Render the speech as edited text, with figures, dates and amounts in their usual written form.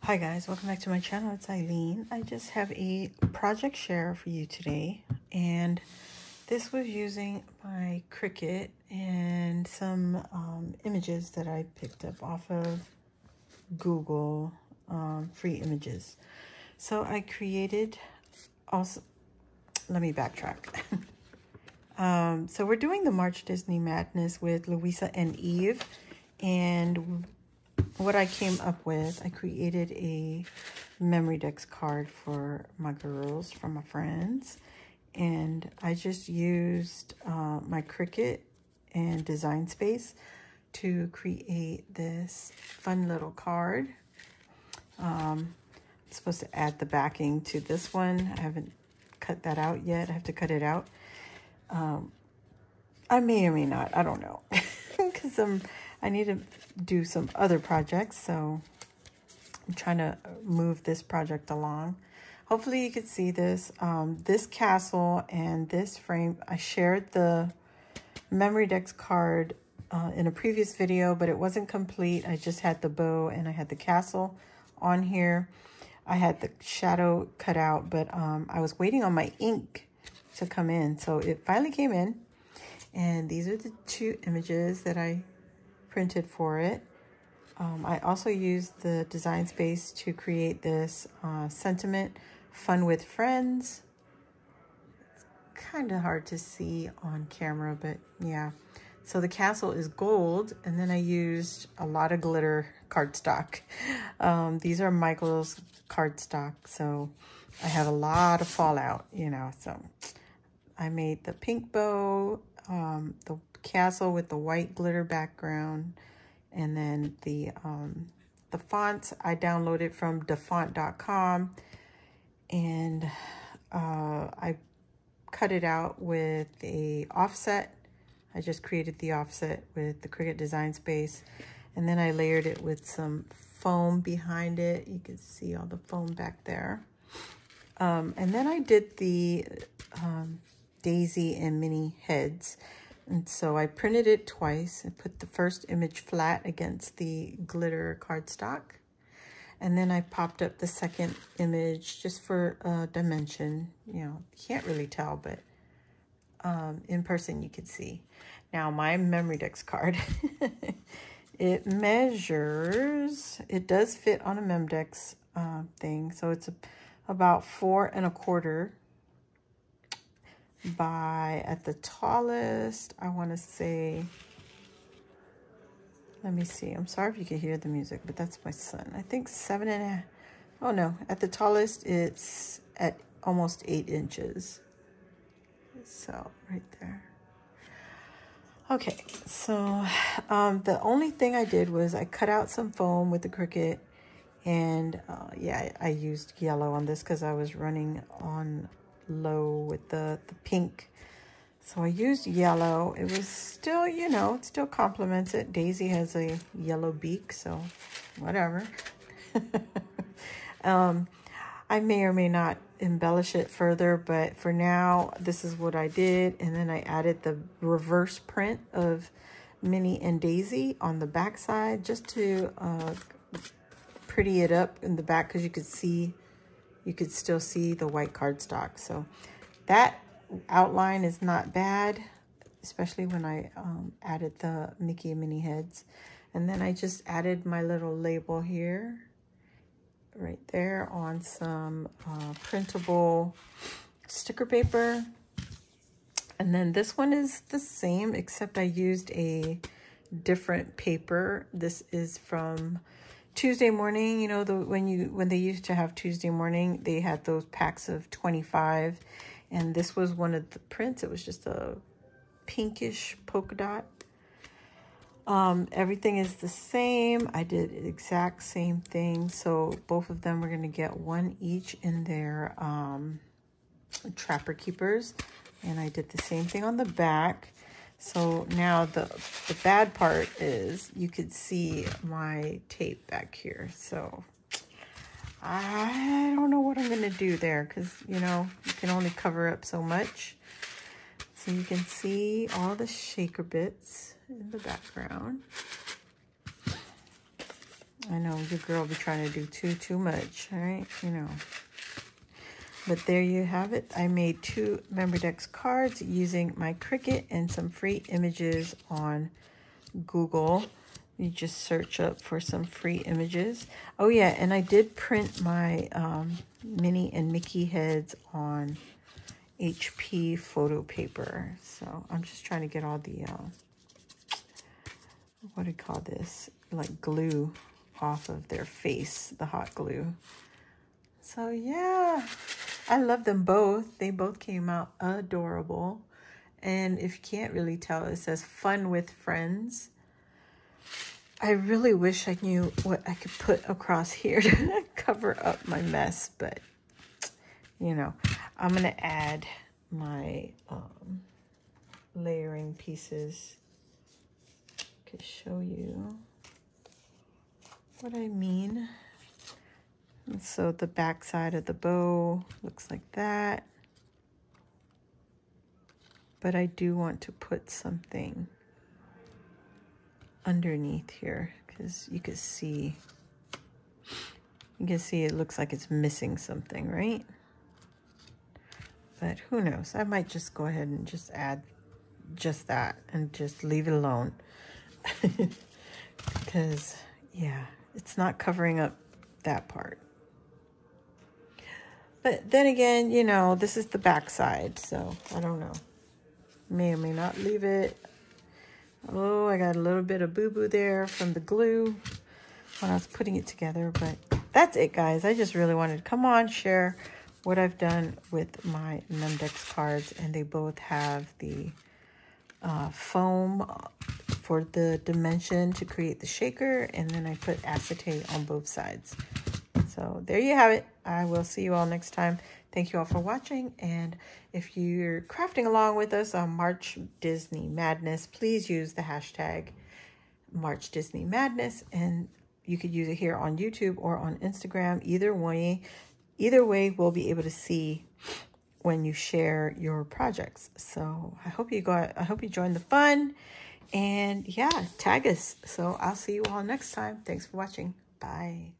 Hi guys, welcome back to my channel. It's Eileen. I just have a project share for you today, and this was using my Cricut and some images that I picked up off of Google, free images. So I created also, let me backtrack. So we're doing the March Disney Madness with Luisa and Eve, and what I came up with, I created a Memdex card for my girls, for my friends, and I just used my Cricut and Design Space to create this fun little card. I'm supposed to add the backing to this one. I haven't cut that out yet. I have to cut it out. I may or may not. I don't know. Because I need to do some other projects. So I'm trying to move this project along. Hopefully you can see this. This castle and this frame, I shared the Memdex card in a previous video, but it wasn't complete. I just had the bow and I had the castle on here. I had the shadow cut out, but I was waiting on my ink to come in. So it finally came in. And these are the two images that I printed for it. I also used the Design Space to create this sentiment, fun with friends. It's kind of hard to see on camera, but yeah. So the castle is gold, and then I used a lot of glitter cardstock. These are Michael's cardstock, so I have a lot of fallout, you know. So I made the pink bow, the castle with the white glitter background, and then the fonts I downloaded from dafont.com, and I cut it out with a offset. I just created the offset with the Cricut Design Space, and then I layered it with some foam behind it. You can see all the foam back there. And then I did the Daisy and Minnie heads. And so I printed it twice and put the first image flat against the glitter cardstock. And then I popped up the second image just for dimension. You know, you can't really tell, but in person you can see. Now my Memdex card, it measures, it does fit on a Memdex thing. So it's about 4 1/4 by, at the tallest, I want to say, let me see, I'm sorry if you can hear the music, but that's my son. I think 7 1/2, oh no, at the tallest it's at almost 8 inches. So right there. Okay, so the only thing I did was I cut out some foam with the Cricut, and yeah, I used yellow on this because I was running on low with the pink. So I used yellow. It was still, you know, it still complements it. Daisy has a yellow beak, so whatever. I may or may not embellish it further, but for now, this is what I did. And then I added the reverse print of Minnie and Daisy on the back side just to pretty it up in the back, because you could still see the white cardstock. So that outline is not bad, especially when I added the Mickey and Minnie heads. And then I just added my little label here, right there, on some printable sticker paper. And then this one is the same, except I used a different paper. This is from Tuesday Morning. You know, when they used to have Tuesday Morning, they had those packs of 25, and this was one of the prints. It was just a pinkish polka dot. Everything is the same. I did the exact same thing. So both of them are going to get one each in their Trapper Keepers. And I did the same thing on the back. So now the bad part is you could see my tape back here. So I don't know what I'm going to do there, because, you know, you can only cover up so much. So you can see all the shaker bits in the background. I know your girl be trying to do too much, right? You know. But there you have it. I made 2 Memdex cards using my Cricut and some free images on Google. You just search up for some free images. Oh yeah, and I did print my Minnie and Mickey heads on HP photo paper. So I'm just trying to get all the, what do you call this? Like glue off of their face, the hot glue. So yeah, I love them both. They both came out adorable. And if you can't really tell, it says fun with friends. I really wish I knew what I could put across here to cover up my mess, but you know, I'm going to add my layering pieces to show you what I mean. And so the back side of the bow looks like that. But I do want to put something underneath here because you can see it looks like it's missing something, right? But who knows? I might just go ahead and just add just that and just leave it alone. Because yeah, it's not covering up that part. But then again, you know, this is the back side, so I don't know. May or may not leave it. Oh, I got a little bit of boo-boo there from the glue when I was putting it together. But that's it, guys. I just really wanted to come on, share what I've done with my Memdex cards. And they both have the foam for the dimension to create the shaker. And then I put acetate on both sides. So there you have it. I will see you all next time. Thank you all for watching. And if you're crafting along with us on March Disney Madness, please use the hashtag March Disney Madness. And you could use it here on YouTube or on Instagram. Either way, we'll be able to see when you share your projects. So I hope you joined the fun. And yeah, tag us. So I'll see you all next time. Thanks for watching. Bye.